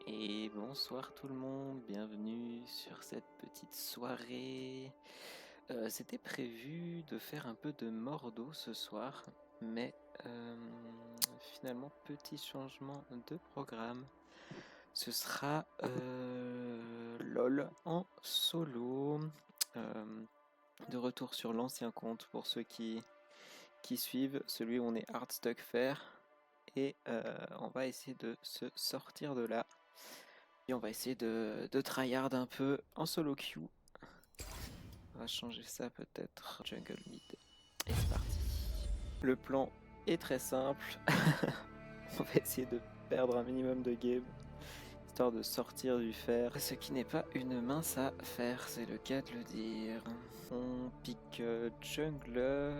Et bonsoir tout le monde, bienvenue sur cette petite soirée. C'était prévu de faire un peu de Mordo ce soir, mais finalement petit changement de programme. Ce sera LOL en solo. De retour sur l'ancien compte pour ceux qui suivent, celui où on est Hardstuck Fair. Et on va essayer de se sortir de là. Et on va essayer de tryhard un peu en solo queue. On va changer ça peut-être. Jungle mid. Et c'est parti. Le plan est très simple. On va essayer de perdre un minimum de game. Histoire de sortir du fer. Ce qui n'est pas une mince affaire, c'est le cas de le dire. On pique jungler.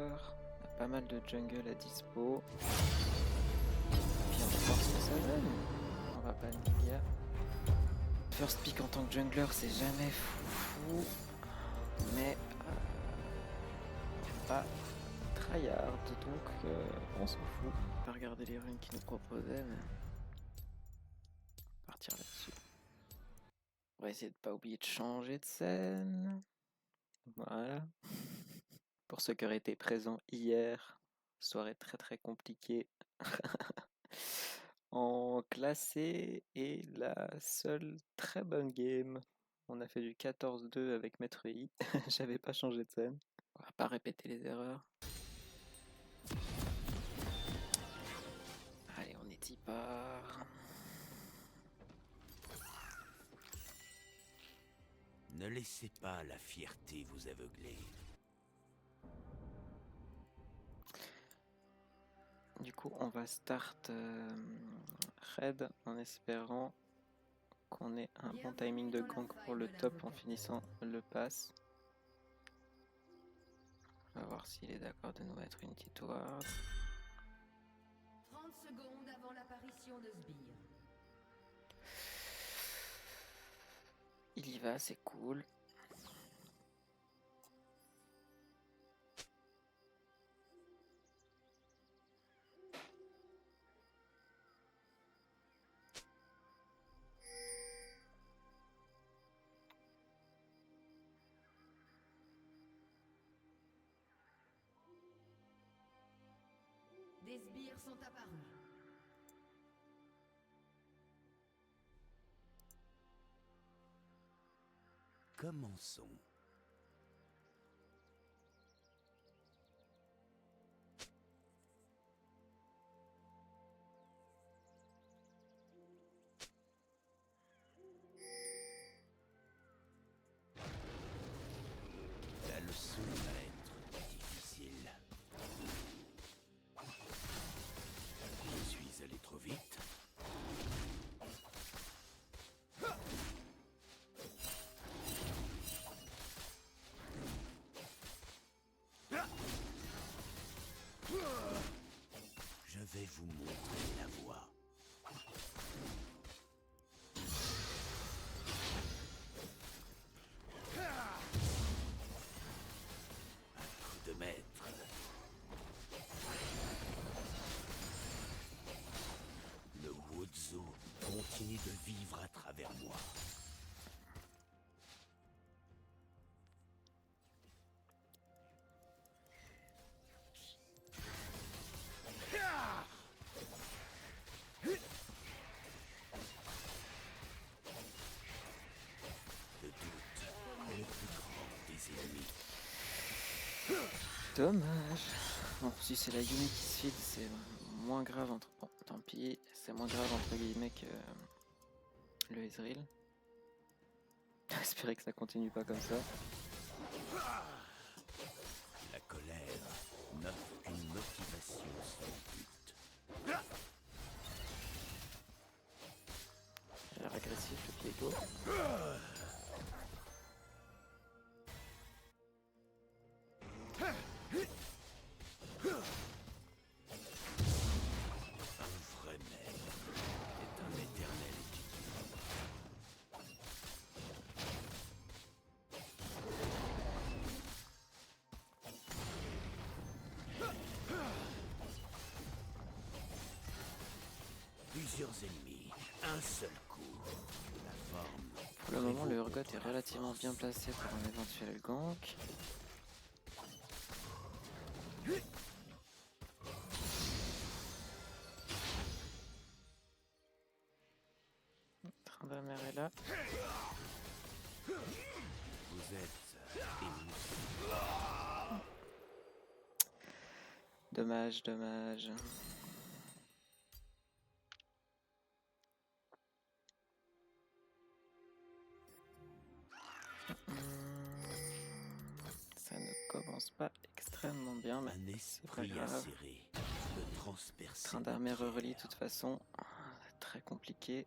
On a pas mal de jungle à dispo. Puis on va voir ce que ça donne. On va pas Niga. First pick en tant que jungler, c'est jamais fou. Mais pas tryhard, donc on s'en fout. On va regarder les runes qu'ils nous proposaient, mais partir là-dessus. On va essayer de pas oublier de changer de scène. Voilà. Pour ceux qui auraient été présents hier, soirée très très compliquée. En classé et la seule très bonne game. On a fait du 14-2 avec Maître I. J'avais pas changé de scène. On va pas répéter les erreurs. Allez, on est y part. Ne laissez pas la fierté vous aveugler. Du coup, on va start raid en espérant qu'on ait un bon timing de gank pour le top en finissant le pass. On va voir s'il est d'accord de nous mettre une petite ward. 30 secondes avant l'apparition de Sbire. Il y va, c'est cool. Des sbires sont apparus. Commençons. La leçon va être difficile. Je suis allé trop vite. Je vais vous montrer la voie. Un coup de maître. Le Wodzo continue de vivre à travers moi. Le doute est le plus grand des ennemis. Dommage. Bon, si c'est la Yumi qui se feed, c'est moins grave entre... Bon, tant pis, c'est moins grave entre guillemets que le Ezreal. J'espérais que ça continue pas comme ça. La colère n'offre qu'une motivation sans but. J'ai l'air agressif, le pied go. Un vrai maître est un éternel étudiant. Plusieurs ennemis, un seul coup. le moment, le Urgot est relativement bien placé pour un éventuel gank. Tryndamere est là. Vous êtes émoustillé. Dommage, dommage. Ça ne commence pas extrêmement bien, mais Un c'est pas esprit grave. acéré peut transpercer Tryndamere la relie de pierre. toute façon, très compliqué.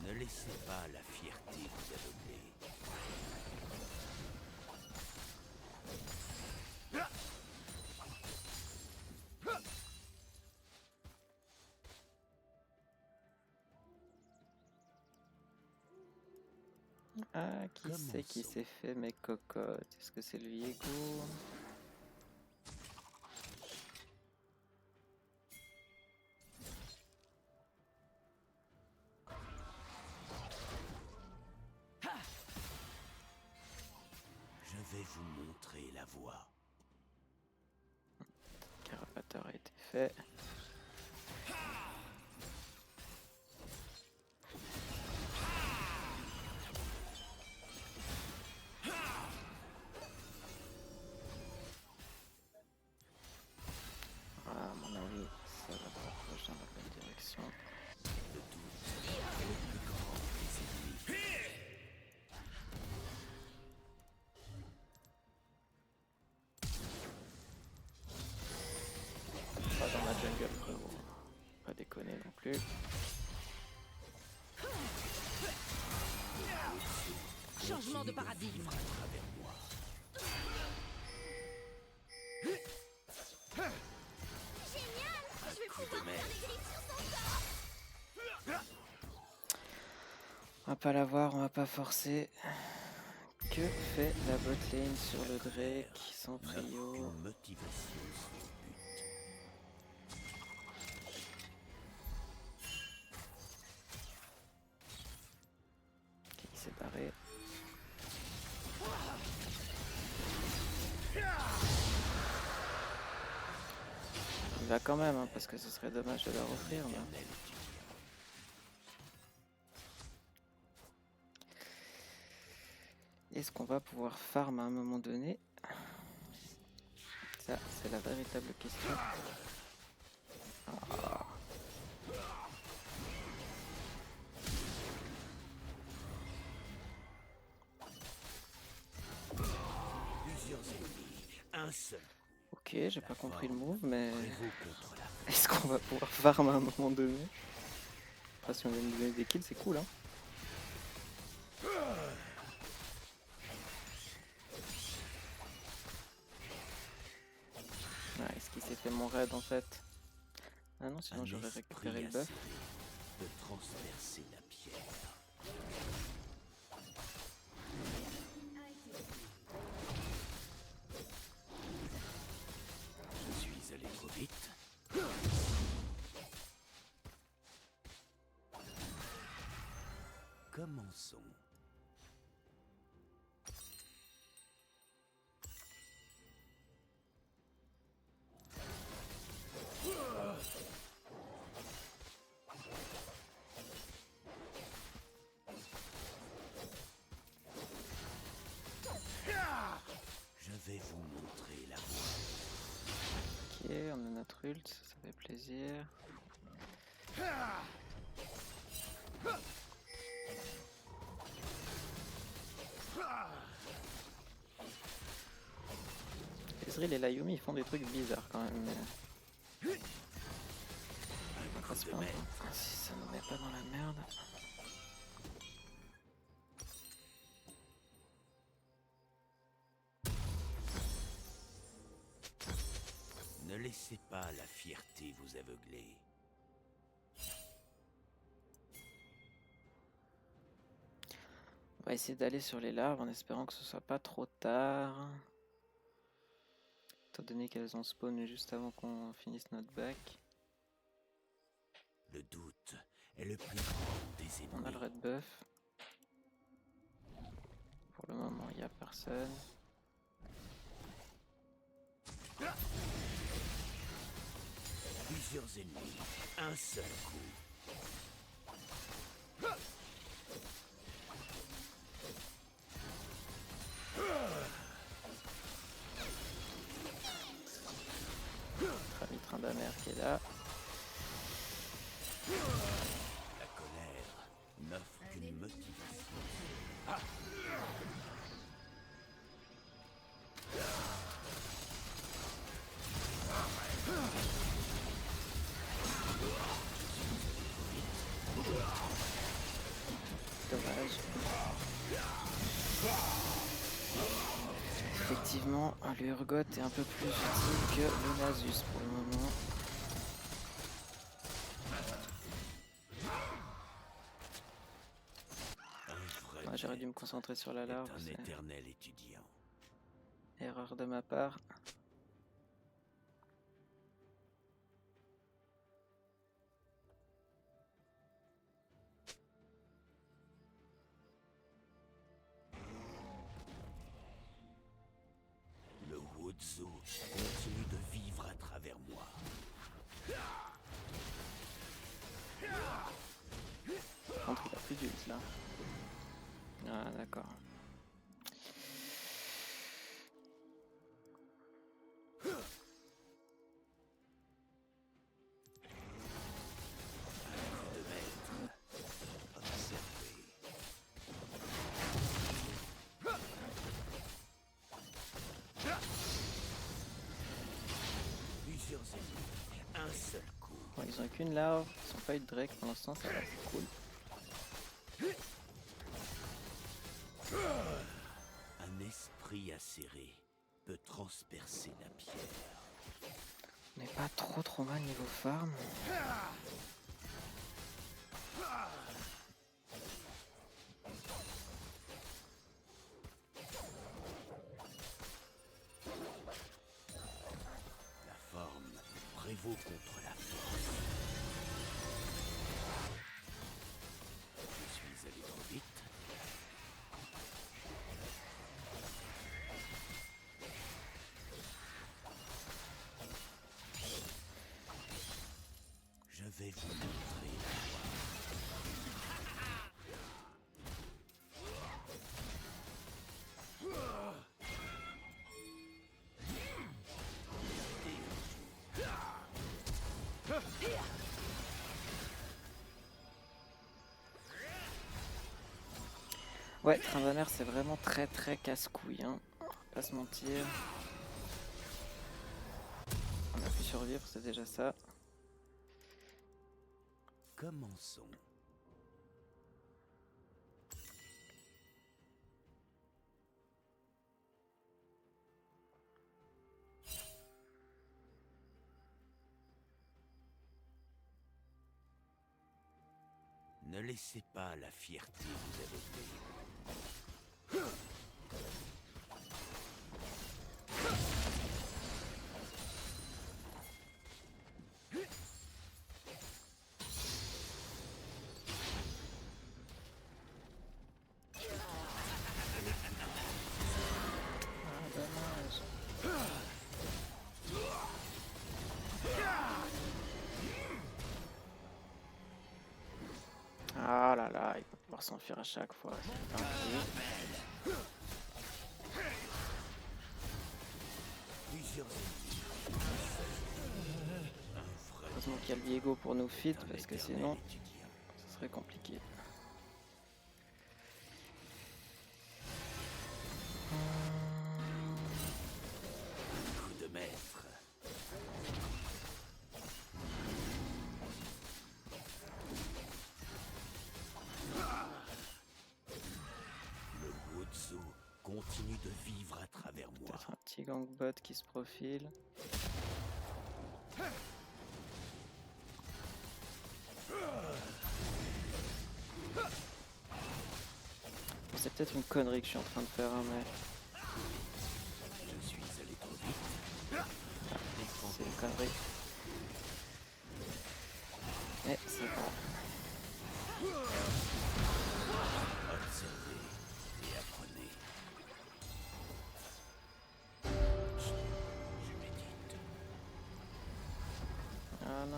Ne laissez pas la fierté vous aveugler. Ah, qui c'est qui Commençons. s'est fait mes cocottes? Est-ce que c'est le Viego? Je vais vous montrer la voie. Carapateur a été fait. Ah, à mon avis, ça va pas approcher dans la bonne direction. Le doute est le plus grand des ennemis. Pas dans la jungle, frérot. Pas déconner non plus. Changement de paradigme. À travers moi. On va pas l'avoir, on va pas forcer. Que fait la bot lane sur le Drake sans N'a prio? aucune motivation sans but. Il s'est barré. Il va quand même, hein, parce que ce serait dommage de leur offrir. Là. Éternel Dieu. Est-ce qu'on va pouvoir farm à un moment donné? Ça, c'est la véritable question. Ah. Plusieurs ennemis. Un seul. Ok, j'ai pas compris le move, mais Prévaut contre la est-ce qu'on va pouvoir farm à un moment donné? Enfin, si on vient de donner des kills, c'est cool, hein. Ah, est-ce qu'il s'est fait mon raid en fait? Ah non, sinon Un j'aurais esprit récupéré le buff. acéré peut transpercer la pierre. Je suis allé trop vite. Commençons. Je vais vous montrer la voie. Ok, on a notre ult, ça fait plaisir. Ezreal et Layumi ils font des trucs bizarres quand même. Mais... on va pas se plaindre, hein, si ça nous met pas dans la merde. Ne laissez pas la fierté vous aveugler. On va essayer d'aller sur les larves en espérant que ce soit pas trop tard. Étant donné qu'elles ont spawn juste avant qu'on finisse notre bac. Le doute est le plus grand des On a le ennemis. red buff. Pour le moment, il n'y a personne. Plusieurs ennemis, un seul coup. Notre ami Tryndamere qui est là. La colère n'offre qu'une motivation. Dommage. Effectivement, le Urgot est un peu plus utile que le Nasus pour le moment. Un vrai J'aurais dû me concentrer sur la larve. est un C'est éternel étudiant. erreur de ma part. Le Wuzu continue de vivre à travers moi. Par contre, il a plus d'ult là. Ah, d'accord. De maître, observer. Plusieurs ennemis, un seul coup. Bon, ils ont qu'une larve, ils sont pas eu de Drake pour l'instant, ça va, c'est cool. Un esprit acéré peut transpercer la pierre. On n'est pas trop mal niveau farm. La forme prévaut contre la force. Je suis allé trop vite. Je vais vous montrer la voie. Ouais, Tryndamere c'est vraiment très casse-couille, hein. On va pas se mentir. On a pu survivre, c'est déjà ça. Commençons. Ne laissez pas la fierté vous adopter. Ah, dommage. Ah là là, il va pouvoir s'enfuir à chaque fois. C'est pas un Plusieurs ennemis. Un vrai Heureusement qu'il y a le Viego pour nous fit, un parce que éternel sinon, étudiant. ce serait compliqué. Coup de maître. Le Wuzu continue de vivre à travers moi. Peut-être un petit gangbot qui se profile. c'est peut-être une connerie que je suis en train de faire, hein, mais Je suis allé trop vite. c'est une connerie. Mais c'est bon. Observez et apprenez. Je médite. Ah non.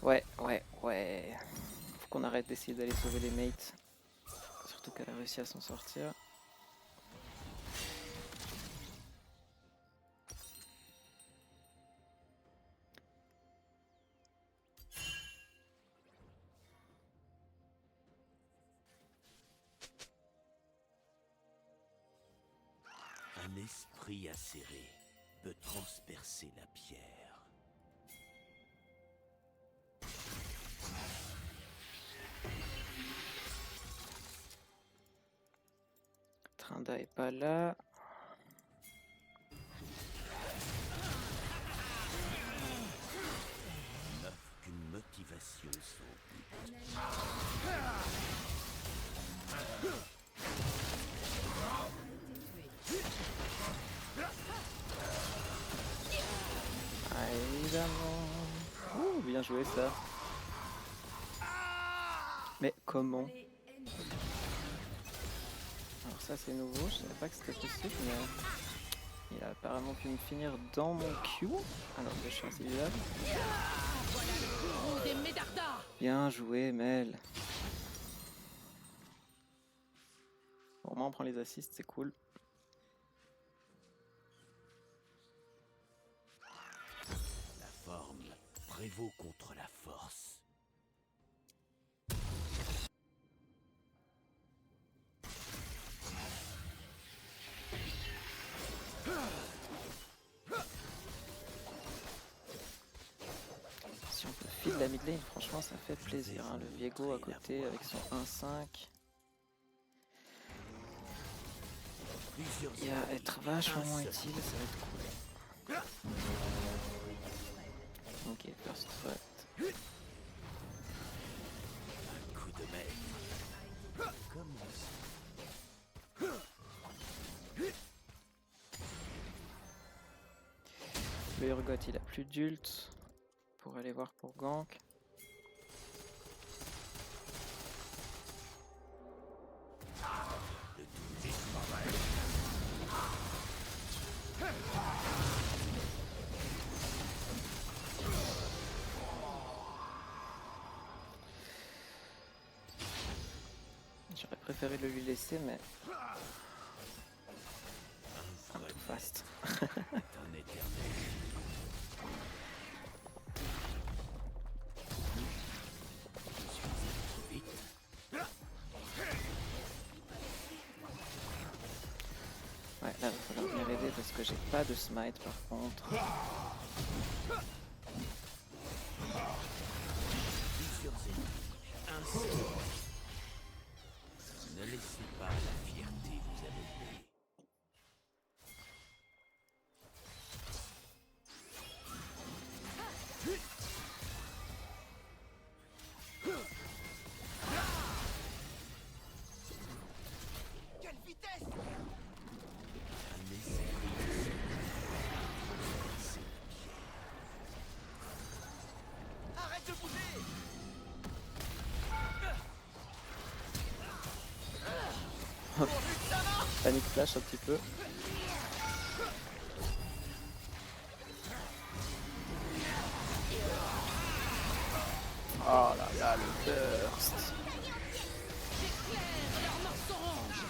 Ouais. Faut qu'on arrête d'essayer d'aller sauver les mates. Surtout qu'elle a réussi à s'en sortir. Un esprit acéré peut transpercer la pierre. Trinda est pas là. N'offre qu'une motivation sans but. Ah, évidemment. Ouh, bien joué ça. Mais comment? Alors ça c'est nouveau, je savais pas que c'était possible, mais il a apparemment pu me finir dans mon Q. Alors que je suis insévillable. Des médardas. Bien joué Mel. Bon, moi on prend les assists, c'est cool. La forme prévaut contre la force. Si on peut feed la mid lane, franchement ça fait plaisir. Hein. Le Viego à côté avec son 1-5. Il va être vachement utile, ça va être cool. Ok, first fight. Un coup de maître. Commence. Le Urgot il a plus d'ult pour aller voir pour gank. J'aurais préféré le lui laisser, mais un peu fast. Un éternel. Je suis allé trop vite. Ouais, là, il va falloir venir aider parce que j'ai pas de smite par contre. Plusieurs ennemis. Un seul. Ne laissez pas la fierté vous aveugler. Quelle vitesse! Un esprit c'est Arrête de bouger! Panic flash un petit peu. Oh là là, le burst. J'éclaire leur mensonge.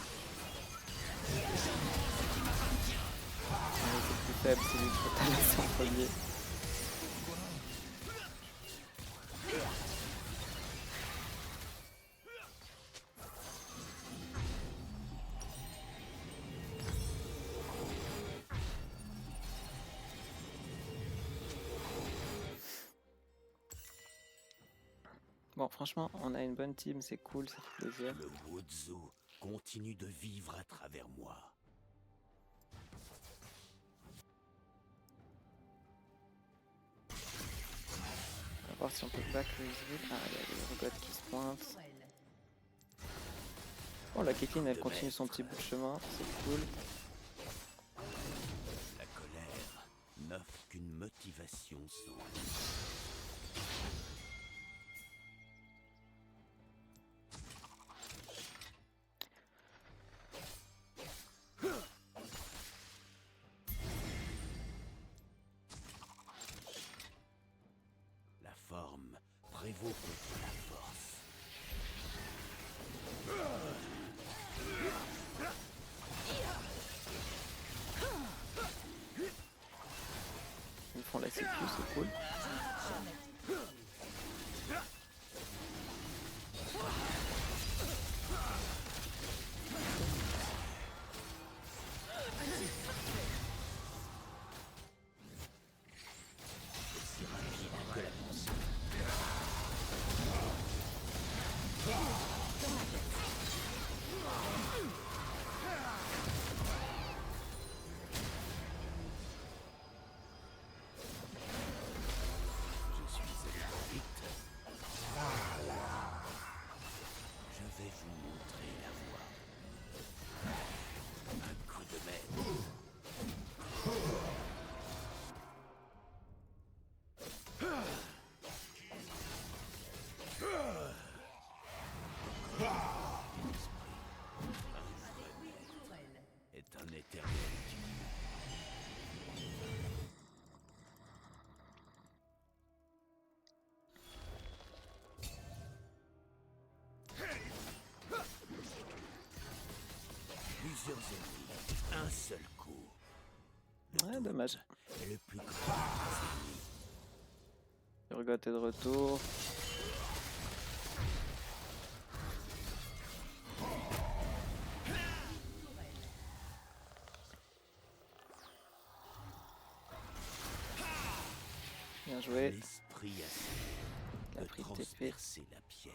C'est le plus faible, celui que t'as laissé en premier. Bon, franchement, on a une bonne team, c'est cool, ça fait plaisir. le Wozu continue de vivre à travers moi. voir si on peut back le Ezreal. Ah, il y a le Urgot qui se pointe. Oh, la Caitlyn, elle continue son petit bout de chemin, c'est cool. La colère n'offre qu'une motivation sans la forme prévaut contre la force. Ils font la sécu, c'est cool. Je suis allé trop vite. Je vais vous montrer la voie. Un coup de maître. Est un éternel dieu. Plusieurs ennemis, un seul coup. Ouais, dommage. Et le plus grand des ennemis. Urgot est de retour. Bien joué. L'esprit a su Il a de pris le TP. transpercer la pierre.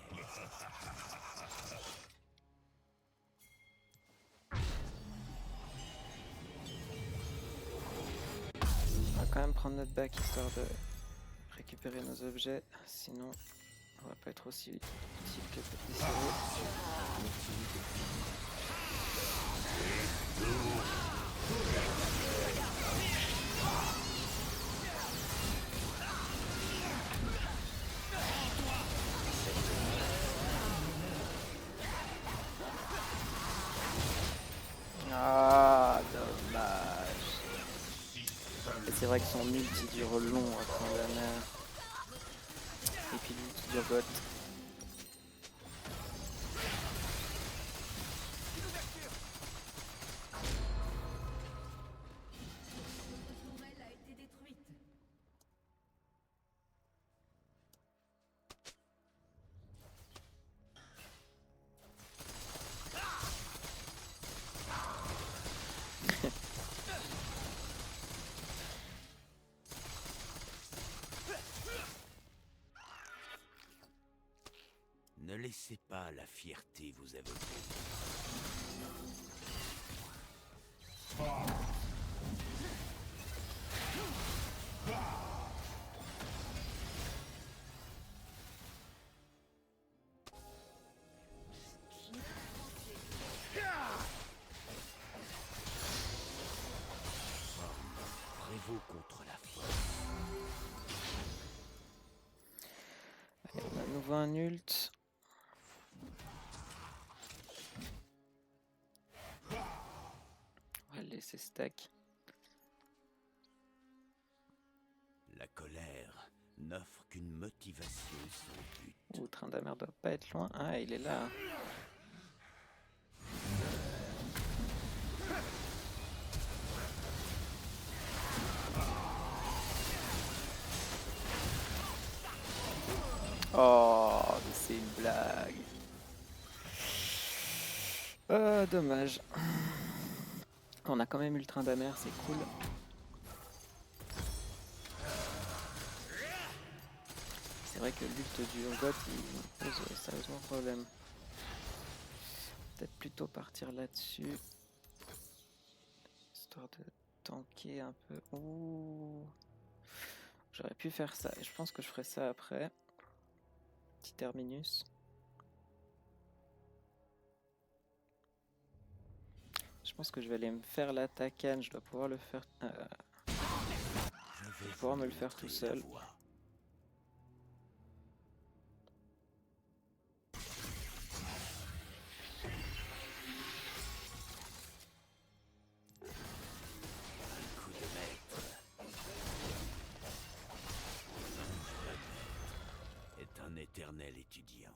On va quand même prendre notre back histoire de récupérer nos objets. Sinon, on va pas être aussi utile que des séries. Ah, dommage. Et c'est vrai que son multi dure long à prendre la mer. Et puis l'ulti d'Urgot. tourelle a été détruite. Ne laissez pas la fierté vous aveugler. Prévaut contre la force. Allez, on a à nouveau un ult. On va le laisser stack. La colère n'offre qu'une motivation sans but. Ouh, Tryndamere doit pas être loin. Ah, il est là. Oh, mais c'est une blague. Dommage. On a quand même eu le Tryndamere, c'est cool. C'est vrai que l'ult du Urgot, il pose sérieusement problème. Peut-être plutôt partir là-dessus. Histoire de tanker un peu. Ouh. J'aurais pu faire ça. Et je pense que je ferai ça après. Petit terminus. Je pense que je vais aller me faire la tacane. Je dois pouvoir le faire. Je vais pouvoir vous me le faire tout montrer la seul. voie. Un coup de maître. Un est un éternel étudiant.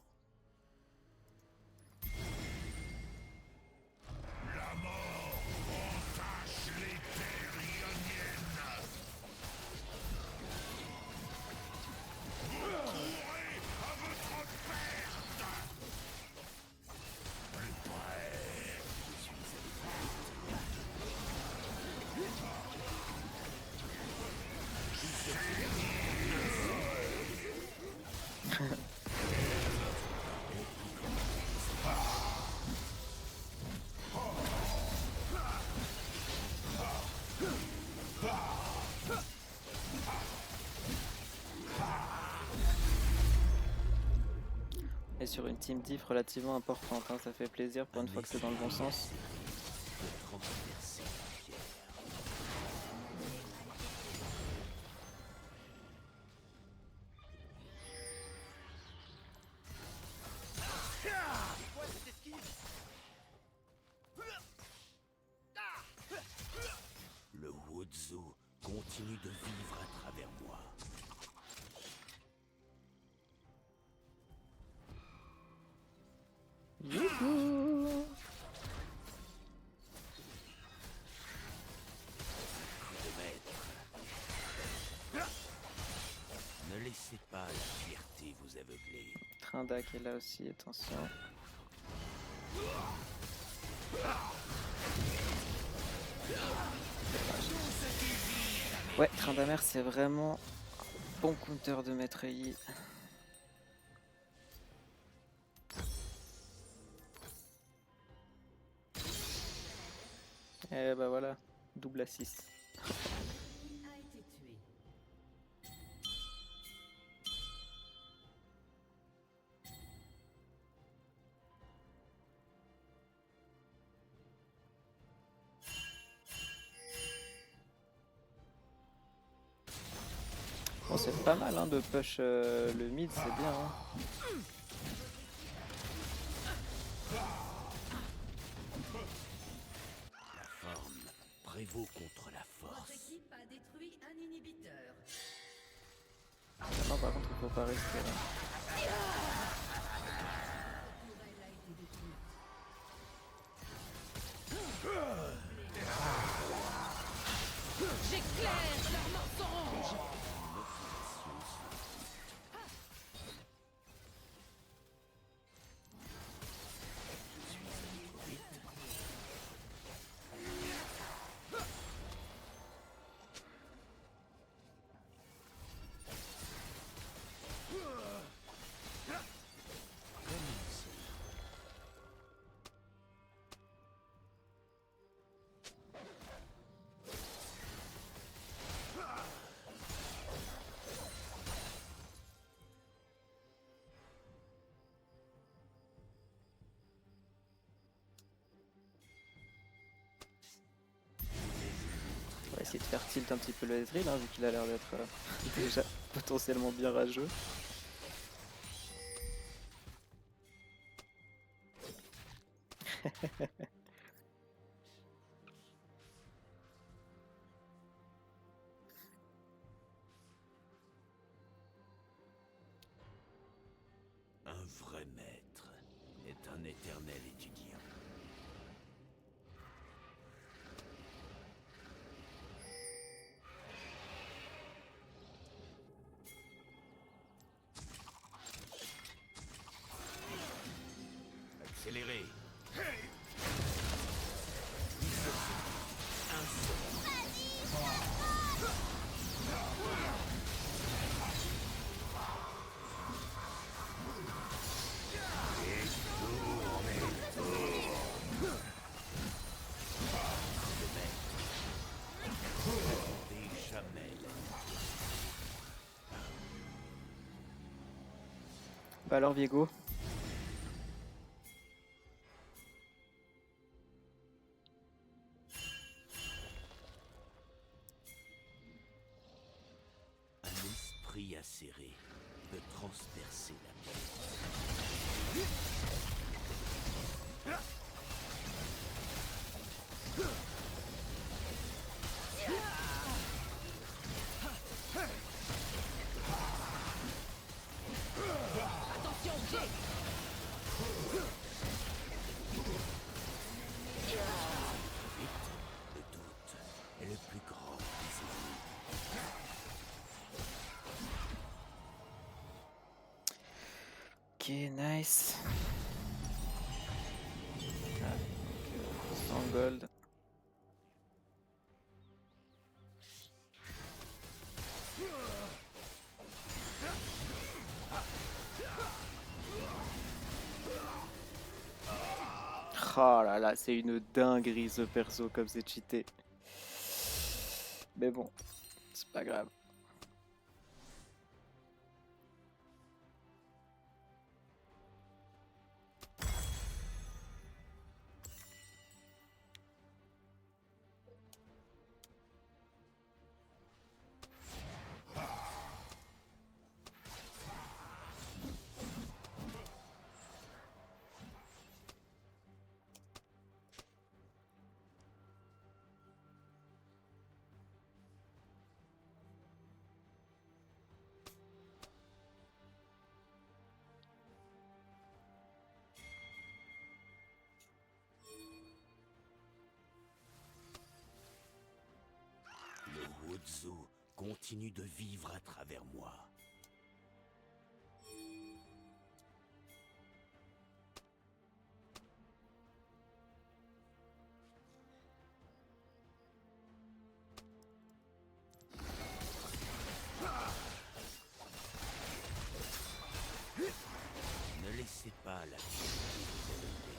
Et sur une team diff relativement importante, hein, ça fait plaisir pour une fois que c'est dans le bon sens. De transpercer la pierre. Quoi cette esquive? Le Wozu continue de vivre à travers moi. Youhou! Coup de maître. Ne laissez pas la fierté vous aveugler. Trindac est là aussi, attention. Ouais, Trindamer c'est vraiment bon counter de Maître Yi. Et bah voilà, double assist. A été tué. Bon, c'est pas mal hein, de push le mid, c'est bien. Hein. La forme prévaut contre la Votre force. équipe a détruit un inhibiteur. Non, par contre, il faut pas rester là. La tourelle a été détruite. J'éclaire leur mensonge. On va essayer de faire tilt un petit peu le Ezreal, hein, vu qu'il a l'air d'être déjà potentiellement bien rageux. Un vrai maître est un éternel étudiant. Accélérez. Bah alors Viego? Un esprit acéré peut transpercer la pierre. Attention, pied. Le doute est le plus grand des ennemis. Ok, nice. Ah, donc, 100 gold. Oh là là, c'est une dinguerie ce perso comme c'est cheaté. Mais bon, c'est pas grave. Le Wozu continue de vivre à travers moi. Ne laissez pas la vie vous élever.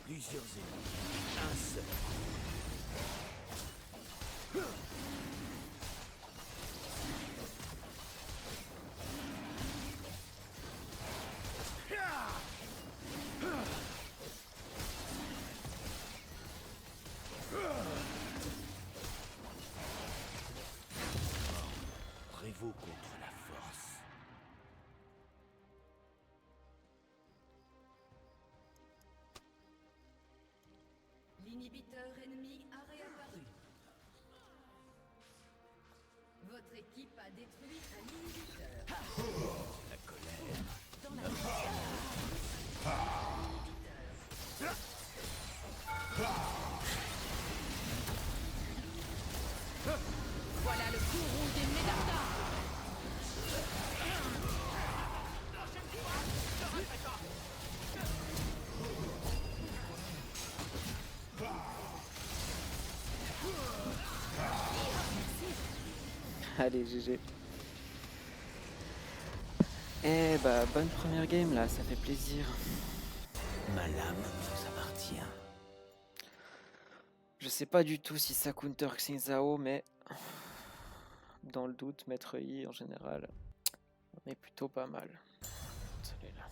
Plusieurs ennemis, un seul. Prévaut contre la force. L'inhibiteur ennemi a réapparu. Votre équipe a détruit un inhibiteur. La colère. Dans la Voilà le courroux des Médardas. Allez, GG. Eh bah, bonne première game là, ça fait plaisir. Ma lame vous appartient. Je sais pas du tout si ça counter Xin Zhao, mais dans le doute, Maître Yi en général, on est plutôt pas mal. Celui-là.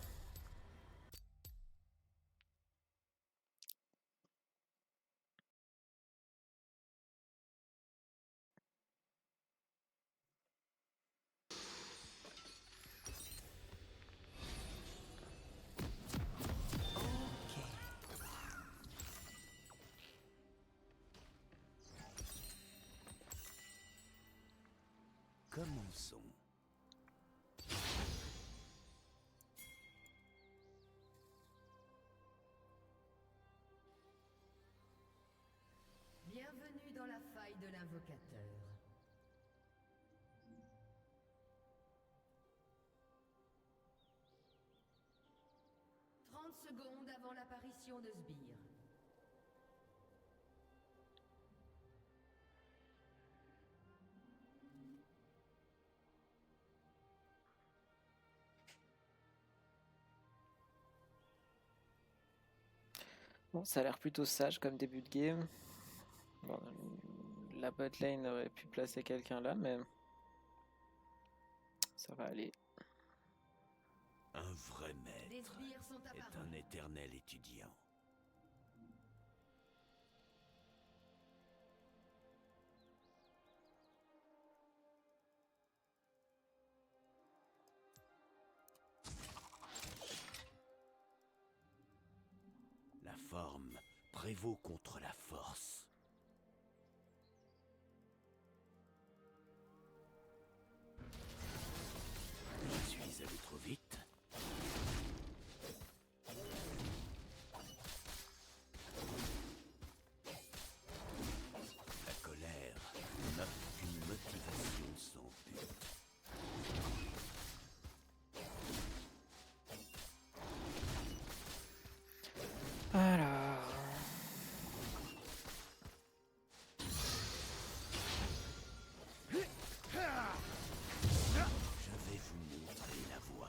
Commençons. Bienvenue dans la faille de l'invocateur. « 30 secondes avant l'apparition de Sbire. Bon, ça a l'air plutôt sage comme début de game. Bon, la bot lane aurait pu placer quelqu'un là, mais Ça va aller. Un vrai Des maître sbires sont est apparus. un éternel étudiant. La forme prévaut contre la force. Je suis allé trop vite. La colère n'a qu'une motivation sans but. Alors... Je vais vous montrer la voie.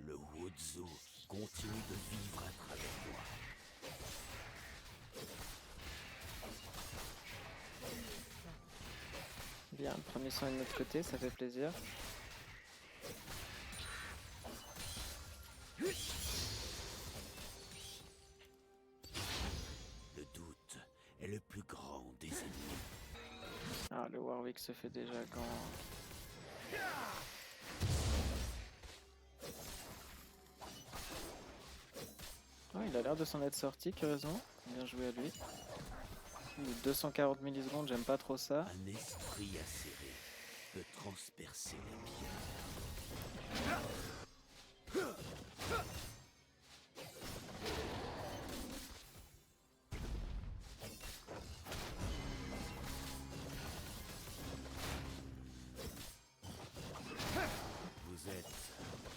Le Wodzo continue de vivre à travers moi. Bien, le premier son est de notre côté, ça fait plaisir. Le doute est le plus grand des ennemis. Ah, le Warwick se fait déjà quand... Oh, il a l'air de s'en être sorti, curieusement. Bien joué à lui. 240 millisecondes, j'aime pas trop ça. Un esprit acéré peut transpercer la pierre. Vous êtes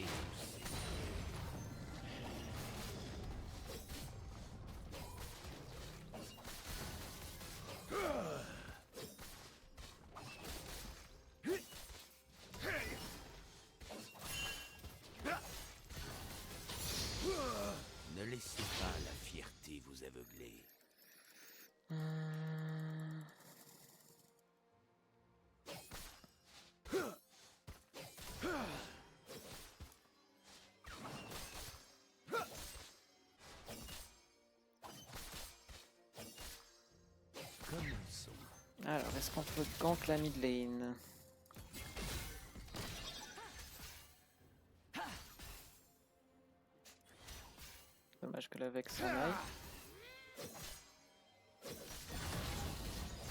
émoussé. Ne laissez pas la fierté vous aveugler. Commençons. Alors, est-ce qu'on peut gank la mid lane? Dommage que la Vex s'en aille.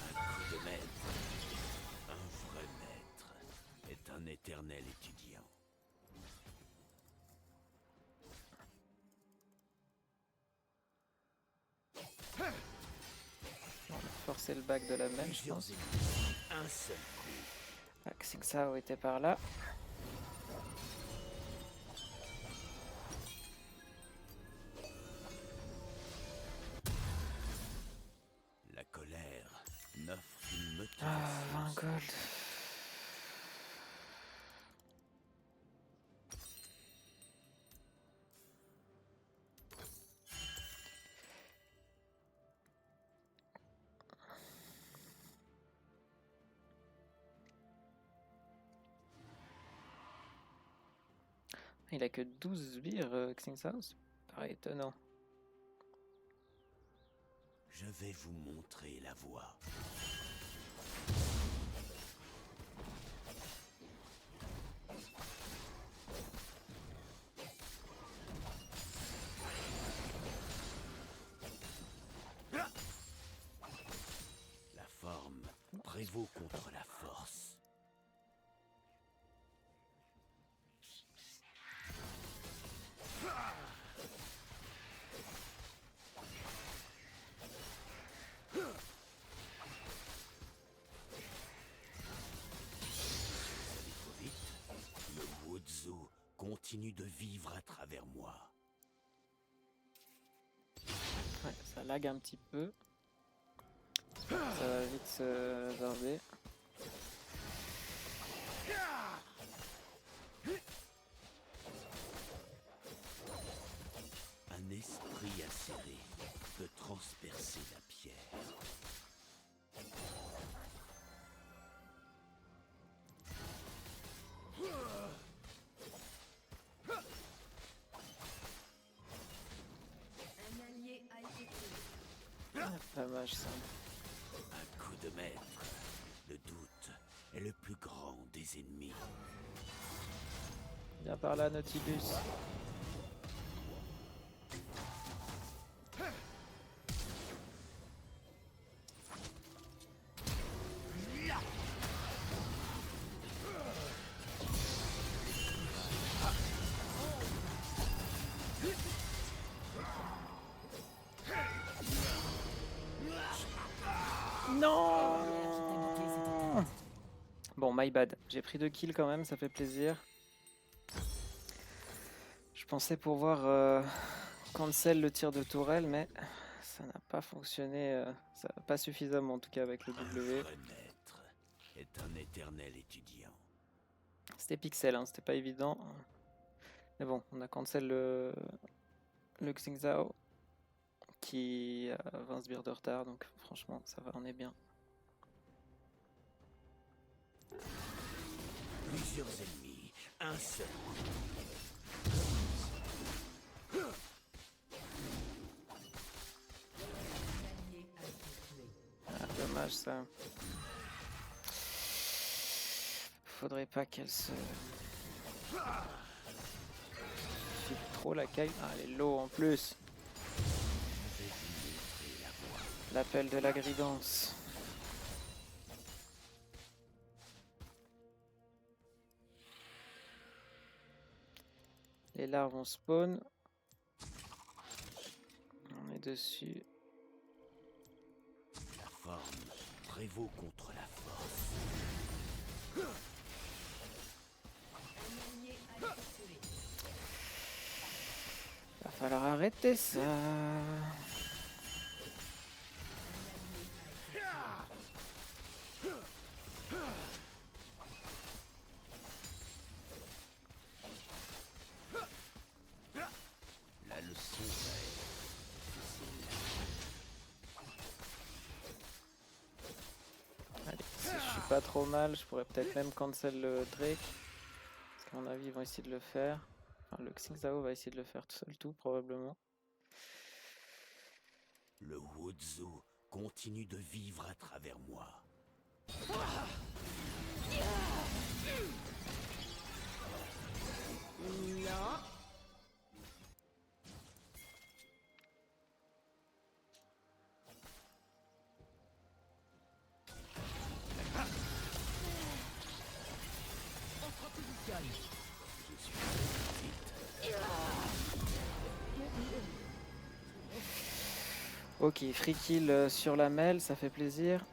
Un coup de maître. Un vrai maître est un éternel étudiant. On va forcer le back de la même, je pense. Un seul coup. Ah, Xingqiao était par là. La colère n'offre qu'une motivation. Ah, 20 gold. Il a que 12 sbires, Xingqiao, c'est paraît étonnant. Je vais vous montrer la voie. La forme prévaut contre la force. Vous allez trop vite. Le Wodzo continue de vivre à travers moi. Ouais, ça lag un petit peu. Ça va vite se barber. esprit acéré peut transpercer la pierre. Un allié a été tué. Dommage ça. Un coup de maître. Le doute est le plus grand des ennemis. Viens par là, Nautilus. Non. Bon, my bad. J'ai pris 2 kills quand même, ça fait plaisir. Je pensais pouvoir cancel le tir de tourelle, mais ça n'a pas fonctionné, ça pas suffisamment en tout cas avec le Un W. vrai maître est un éternel étudiant. C'était pixel, hein, c'était pas évident. Mais bon, on a cancel le Xingzhao qui a 20 sbires de retard, donc franchement ça va, on est bien. Plusieurs ennemis, un seul. Ah, dommage ça. Faudrait pas qu'elle se file trop la caille. Ah, elle est low en plus. L'appel de la gridance. Les larves vont spawn. On est dessus. La forme prévaut contre la force. Un allié a été tué. Va falloir arrêter ça. La leçon va être difficile. Allez, si je suis pas trop mal, je pourrais peut-être même cancel le Drake. Parce qu'à mon avis, ils vont essayer de le faire. Enfin, le Xingzhao va essayer de le faire tout seul, tout probablement. Le Wuzu continue de vivre à travers moi. Non. On se repositionne. Je suis vite. Ok, free kill sur la Mel, ça fait plaisir.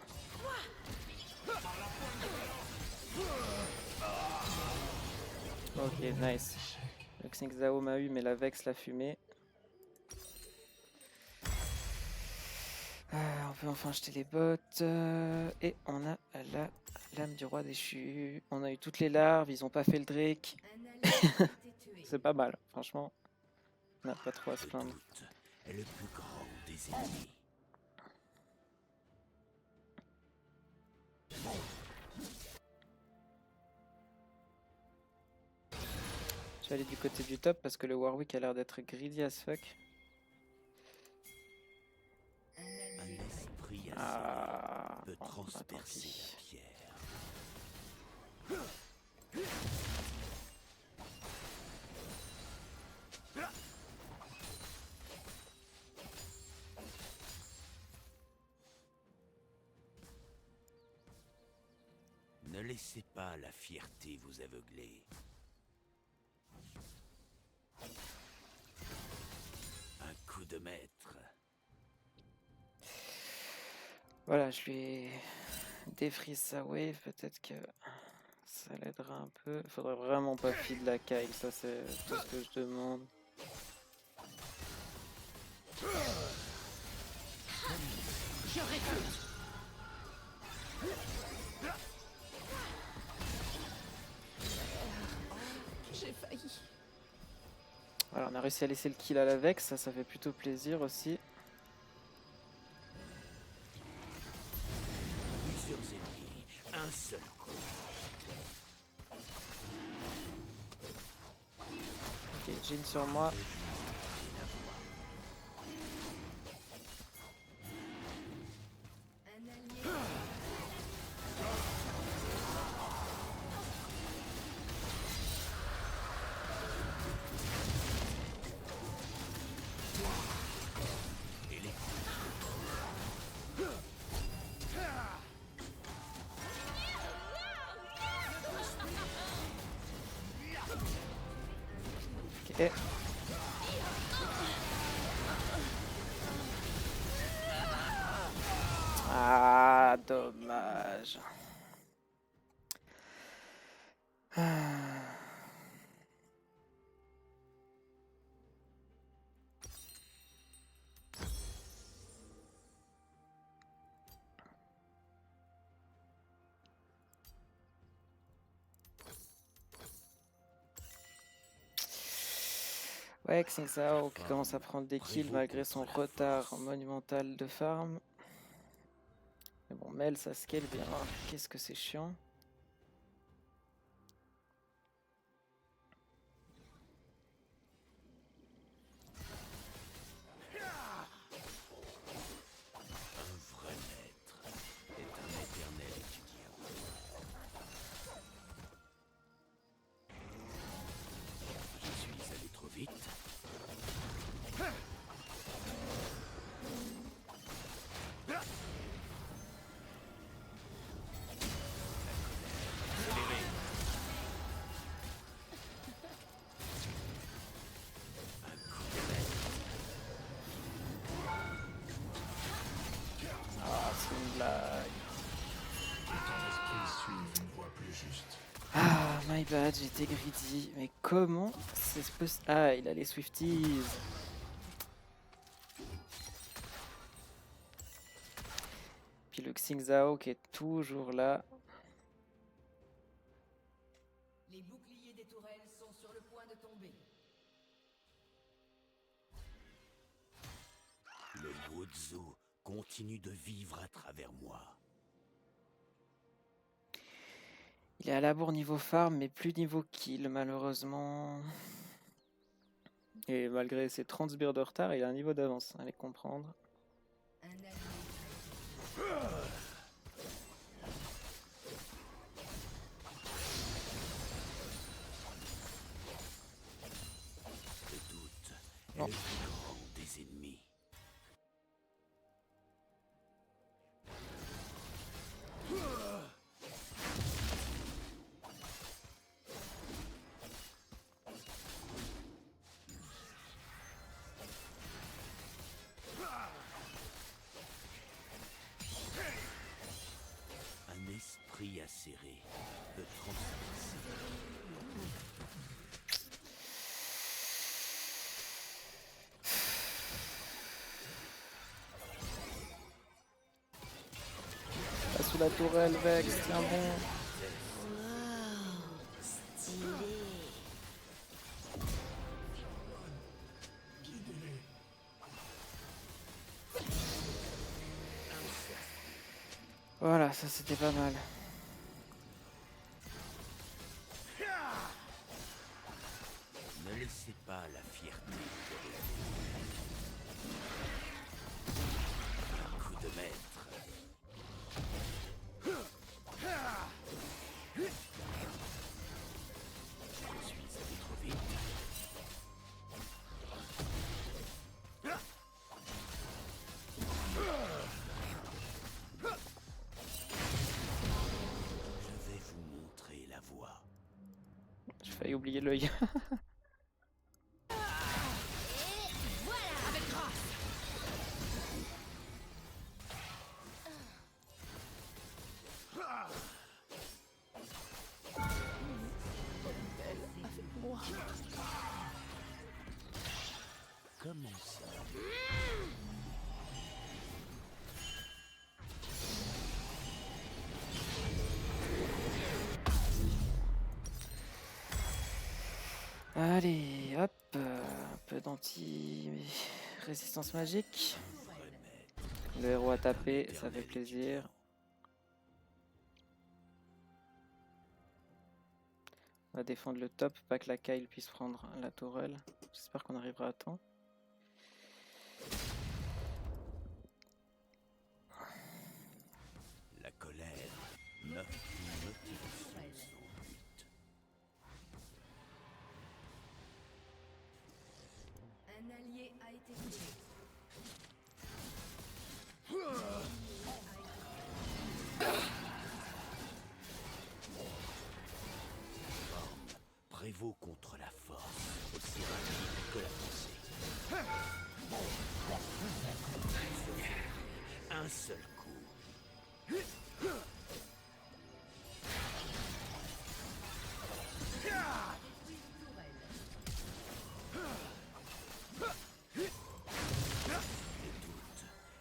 Ok, nice. Le Xingzhao m'a eu, mais la Vex l'a fumé. On peut enfin jeter les bottes. Et on a la lame du roi déchu. On a eu toutes les larves, ils ont pas fait le Drake. Un allié a été tué. C'est pas mal, franchement. On n'a pas trop à se Le plaindre. doute est le plus grand des ennemis. Je vais aller du côté du top parce que le Warwick a l'air d'être greedy as fuck. Un Un allié esprit acéré Ah, peut bon, bah, tant transpercer pis. la pierre. Ne laissez pas la fierté vous aveugler. Un coup de maître. Voilà, je lui ai défrise sa wave, peut-être que ça l'aidera un peu. Faudrait vraiment pas feed la Kyle, ça c'est tout ce que je demande. Je récute. J'ai failli. Voilà, on a réussi à laisser le kill à la Vex, ça fait plutôt plaisir aussi. Plusieurs ennemis, un seul coup. Ok, Jhin sur moi. Un allié Et les Ok. Ah, dommage. Ah. Ouais, Xingzhao qui commence à prendre des kills malgré son retard monumental de farm. Mais bon, Mel ça scale bien. Qu'est-ce que c'est chiant. un vrai maître est un éternel étudiant. Je suis allé trop vite. Ah, c'est une blague. Qu'ils suivent une voie plus juste. Ah, my bad, j'étais greedy. Mais comment c'est possible? Ah, il a les Swifties. Puis le Xingzhao qui est toujours là. Les boucliers des tourelles sont sur le point de tomber. Le Wuzu continue de vivre à travers moi. Il est à la bourre niveau farm, mais plus niveau kill, malheureusement. Et malgré ses 30 sbires de retard, il a un niveau d'avance, allez comprendre. Un allié Le doute est Non. le plus grand des ennemis. Un esprit acéré peut transpercer. Pas sous la tourelle, Vex, tiens bon. Voilà, ça c'était pas mal. Ne laissez pas la fierté. Un coup de maître. Je suis allé trop vite. Je vais vous montrer la voie. J'ai failli oublier l'œil. Comment ça? Allez, hop. peu d'anti-résistance magique. Le héros a tapé, ça fait plaisir. On va défendre le top, pas que la Kyle puisse prendre la tourelle. J'espère qu'on arrivera à temps. La colère n'a qu'une motivation sans but. Un allié a été tué. Prévaut contre la force, aussi rapide que la pensée. Un seul coup. Le doute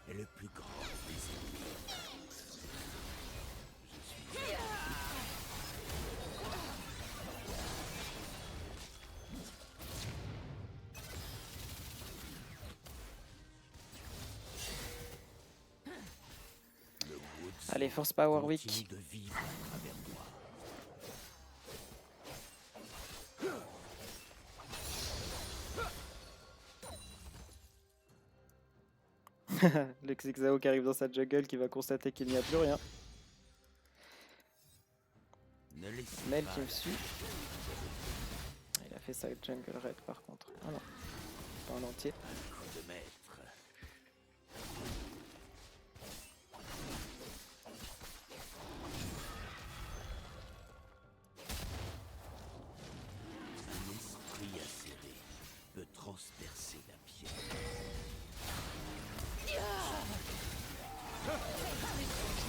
est le plus grand des ennemis. Je suis... Le Woods Allez, force pas Warwick. continue de vivre à travers moi. Le Xixao qui arrive dans sa jungle qui va constater qu'il n'y a plus rien. Ne laissez Mel pas qui me suit. Il a fait sa jungle raid par contre. Ah non, pas en entier. un coup de maître. Un esprit acéré peut transpercer la pierre. Je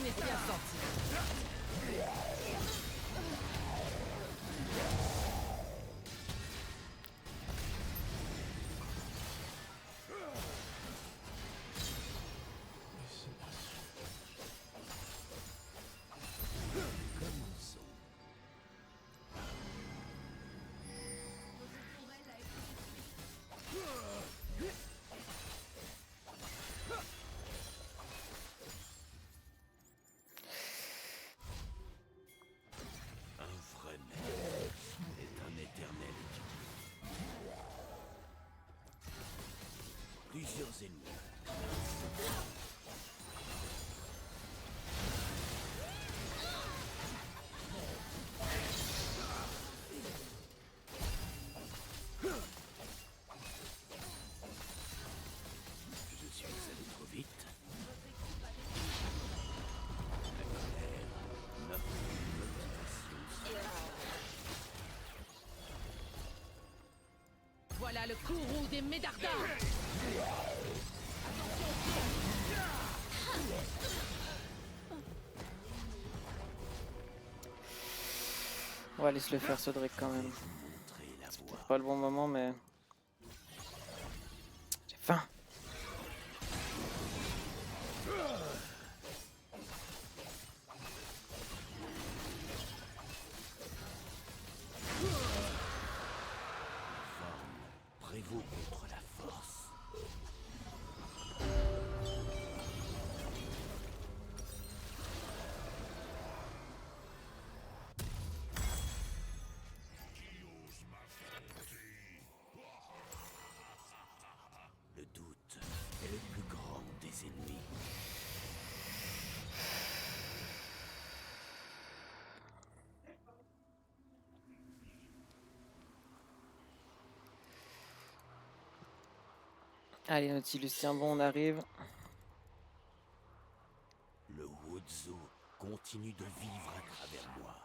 n'ai rien senti. Commençons. Un vrai maître est un éternel étudiant. Plusieurs ennemis. Je suis allé trop vite. La colère n'a qu'une motivation. Voilà le courroux des Médardas. On va aller se le faire ce Drake quand même. Montrer la voie. Pas le bon moment mais... J'ai faim. Prévaut contre la force. Le doute est le plus grand des ennemis. Allez Nautilus, tiens bon, on arrive. Le Woodzo continue de vivre à travers moi.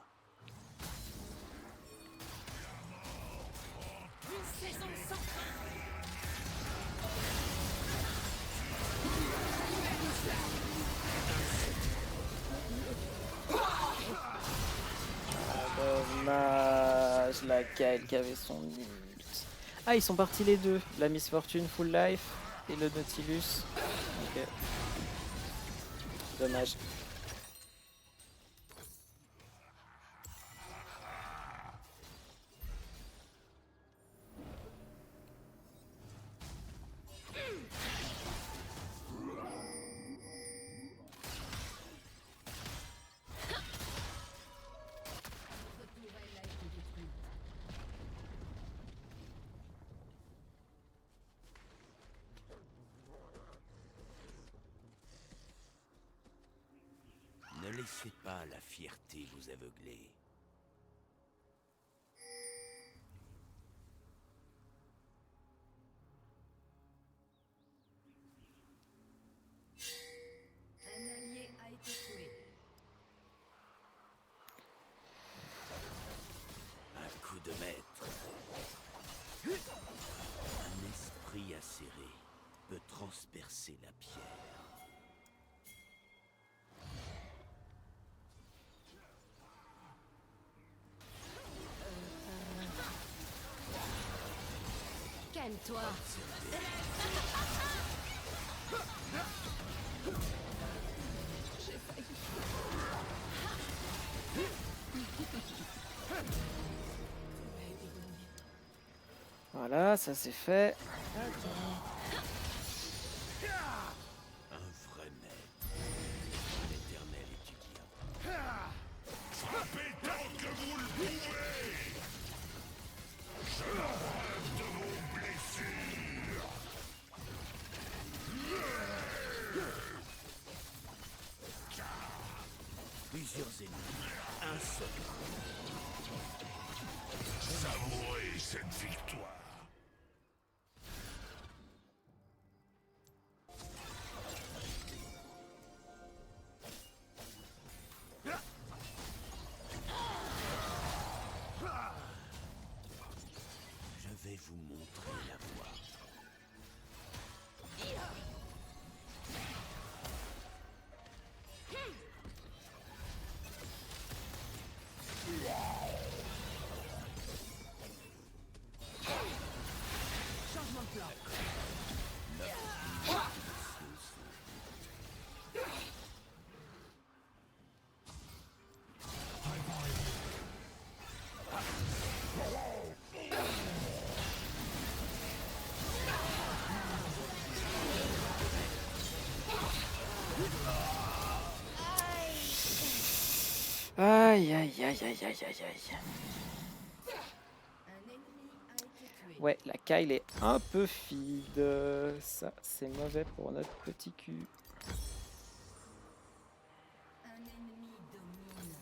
Dommage, la Kyle qui avait son ult. Ah, ils sont partis les deux. La Miss Fortune full life et le Nautilus. Ok. Dommage. laissez pas la fierté vous aveugler. Un allié a été tué. Un coup de maître. Un esprit acéré peut transpercer la pierre. Calme-toi. Voilà, ça c'est fait. Un vrai maître. Un éternel étudiant. Frappez tant que vous le pouvez. Je rêve de vos blessures. Plusieurs ennemis. Un seul. Savourez cette victoire. Je vais vous montrer la voie. Changement de plan. Aïe, aïe, aïe, aïe, aïe, aïe, aïe. Un ennemi a été tué. Ouais, la Kyle est un peu feed. Ça, c'est mauvais pour notre petit cul. Un ennemi domine.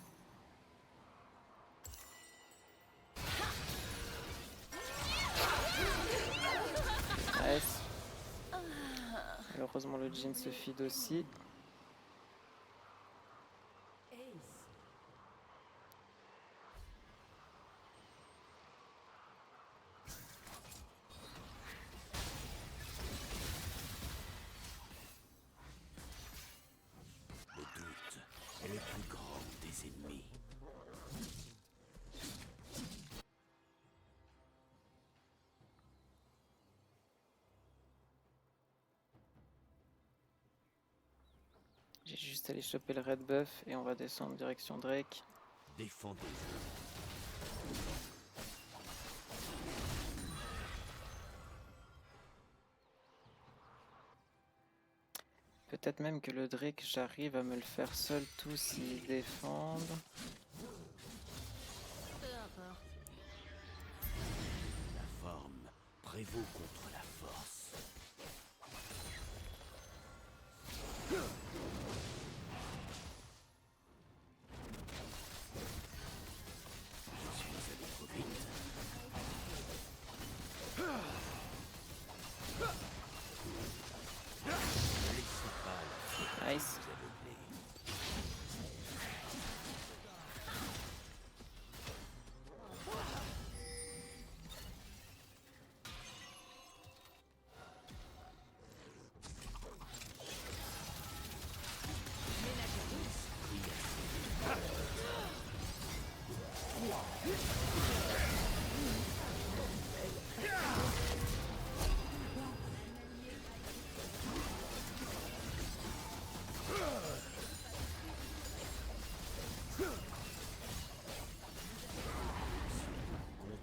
Nice. Malheureusement, le Jhin se feed aussi. Ace. Le doute est le plus grand des ennemis. J'ai juste allé choper le red buff et on va descendre direction Drake. Défendez-vous. Peut-être même que le Drake, j'arrive à me le faire seul tout s'ils défendent. Peu importe. La forme prévaut contre la force. Je suis allé trop vite. Ne laissez pas la fierté Nice. vous aveugler.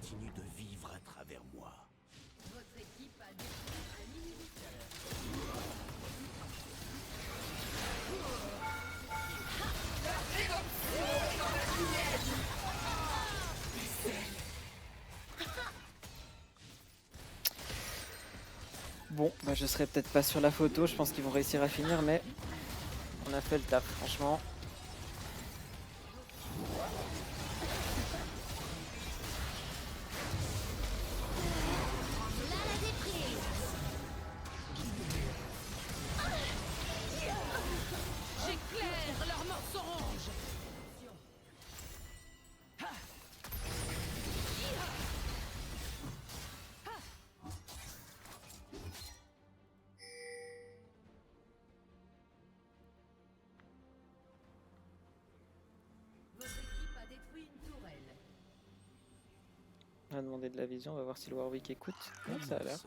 Continue de vivre à travers moi. Votre équipe a détruit un inhibiteur. Bon, bah je serai peut-être pas sur la photo, je pense qu'ils vont réussir à finir, mais on a fait le taf, franchement. Là, la déprise. J'éclaire leurs morceaux rouges. Votre équipe a détruit une tourelle. On a demandé de la vision, on va voir si le Warwick écoute. Ouais, ça a l'air.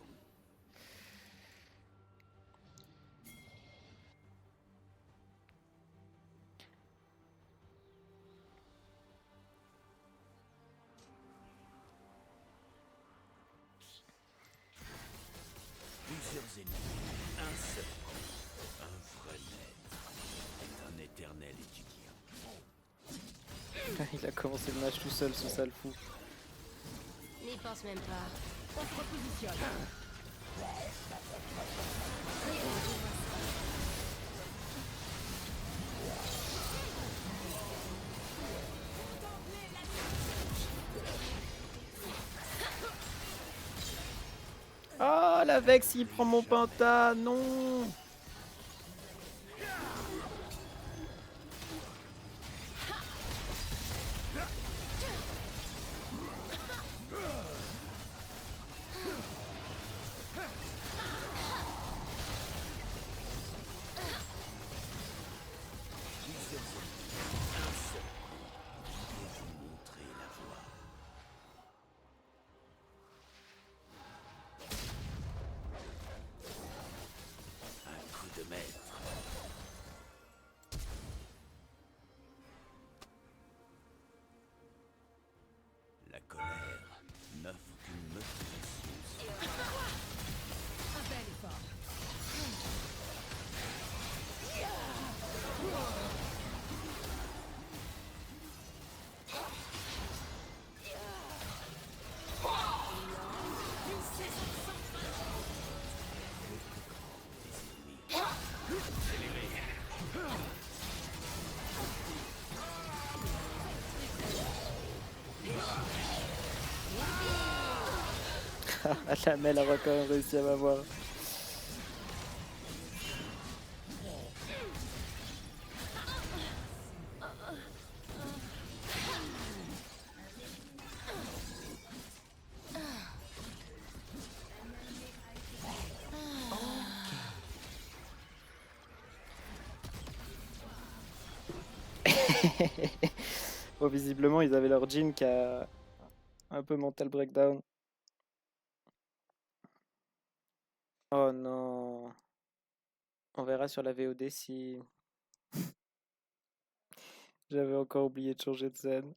Plusieurs ennemis, un seul. Un vrai maître est un éternel étudiant. Il a commencé le match tout seul, ce sale fou. N'y pense même pas. On se repositionne. Ah, la Vex, il prend mon Penta, non. Plusieurs ennemis, un seul. Je vais vous montrer la voie. Un coup de maître. La colère n'offre qu'une motivation. Un bel effort. La Mel a quand même réussi à m'avoir. Bon, visiblement, ils avaient leur Jhin qui a un peu mental breakdown. Oh non. On verra sur la VOD si... J'avais encore oublié de changer de scène.